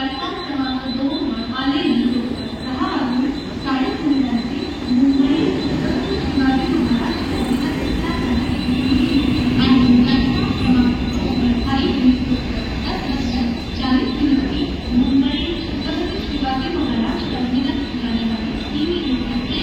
Platform क्रमांक 2 वर आलेली लोकल 10 वाजून 40 मिनिटांची मुंबई छत्रपती शिवाजी महाराज टर्मिनसला आणि प्लॅटफॉर्म क्रमांक 2 वर आलेली लोकल 10 वाजून 40 मिनिटांची मुंबई छत्रपती शिवाजी महाराज टर्मिनस जाने वाली टीवी लोकल है।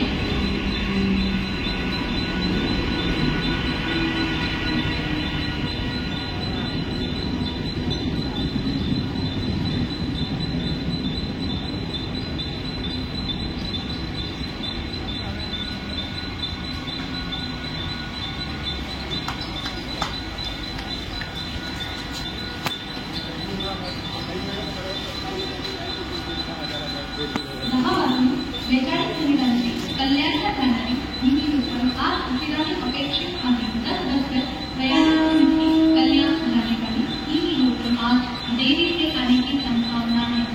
कल्याणला जाणारी ही लोकल आज उशिराने अपेक्षित आहे। 10 बजकर 42 मिनिट कल्याण जाने वाली ही लोकल आज देरी से आने की संभावना है।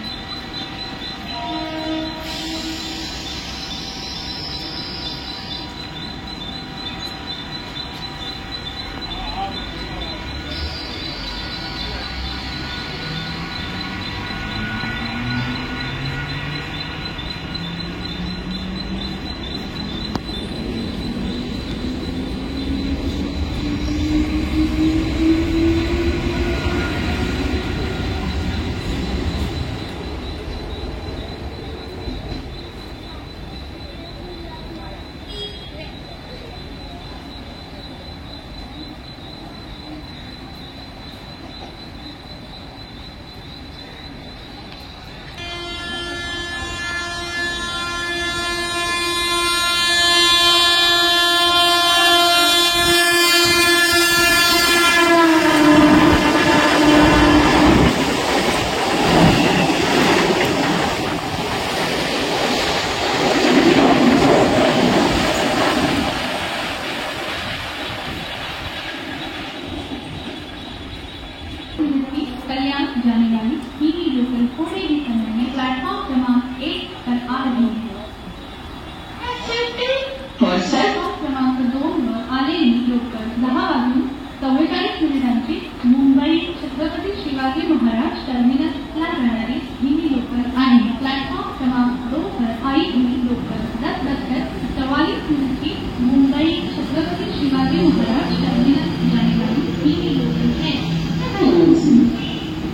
कल्याण जाने वाली ही लोकल थोड़े ही समय में प्लेटफॉर्म क्रमांक 1 पर आ रही है। प्लेटफॉर्म क्रमांक 2 वर आलेली लोकल 10 वाजून 44 मिनिटांची मुंबई छत्रपती शिवाजी महाराज टर्मिनसला जाणारी ही लोकल आहे। प्लेटफॉर्म क्रमांक 2 पर आई हुई लोकल 10 बजकर 44 मिनट की मुंबई छत्रपती शिवाजी महाराज टर्मिनस जाने वाली ही लोकल है।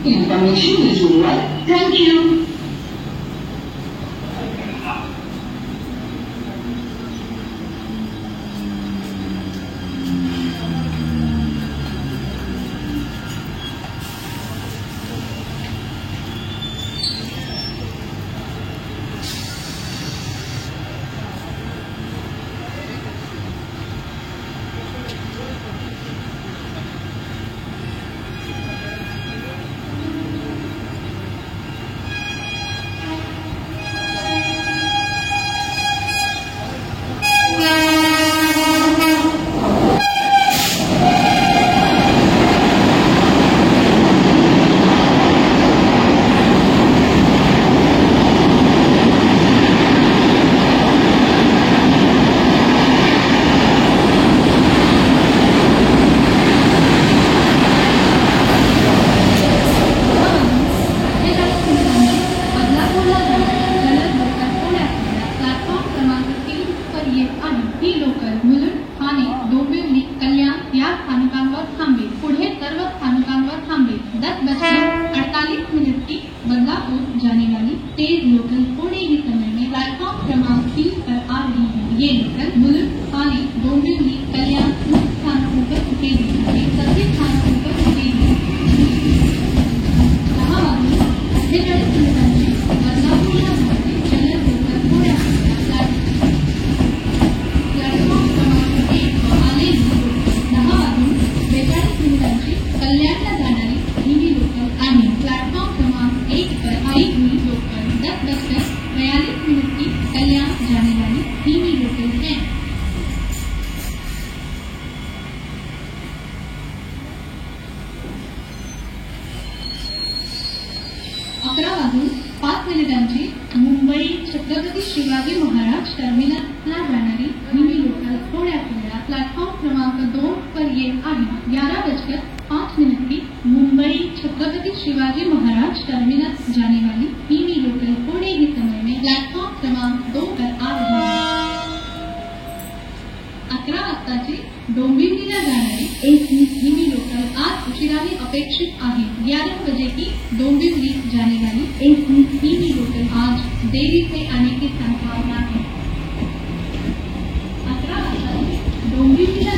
Information is over. Thank you. जाने वाली तेज लोकल थोड़े ही समय में प्लेटफॉर्म क्रमांक 3 पर आ रही है। ये लोकल मुल्क, थाने, डोंबिवली, कल्याण मुख्य स्थानकों पर रुकेगी। सभी स्थानकों पर रुकेगी। 10 वाजून 48 मिनिटांची बदलापूरला जाणारी जलद लोकल थोड्या प्लॅटफॉर्म क्रमांक 1 वर आलेली लोकल 10 वाजून 42 मिनिटांची कल्याणला जाणारी ही लोकल आहे। प्लॅटफॉर्म क्रमांक 1 पर आई हुई लोकल 10 बजकर 42 मिनट की कल्याण जाने वाली ही लोकल है। 11 वाजून 5 मिनिटांची मुंबई छत्रपती शिवाजी महाराज टर्मिनसला जाणारी ही लोकल थोड्या प्लॅटफॉर्म क्रमांक 2 पर येत आहे। 11 बजकर 5 मिनट की मुंबई छत्रपती शिवाजी महाराज टर्मिनस जाने वाली धीमी लोकल थोड़े ही समय में प्लॅटफॉर्म क्रमांक 2 पर आ रही है। 11 वाजताची डोंबिवलीला जाणारी एसी धीमी लोकल आज उशिराने अपेक्षित आहे। 11 बजे की डोंबिवली जाने वाली एसी धीमी लोकल आज देरी से आने की संभावना है। 11 वाजता डोंबिवलीला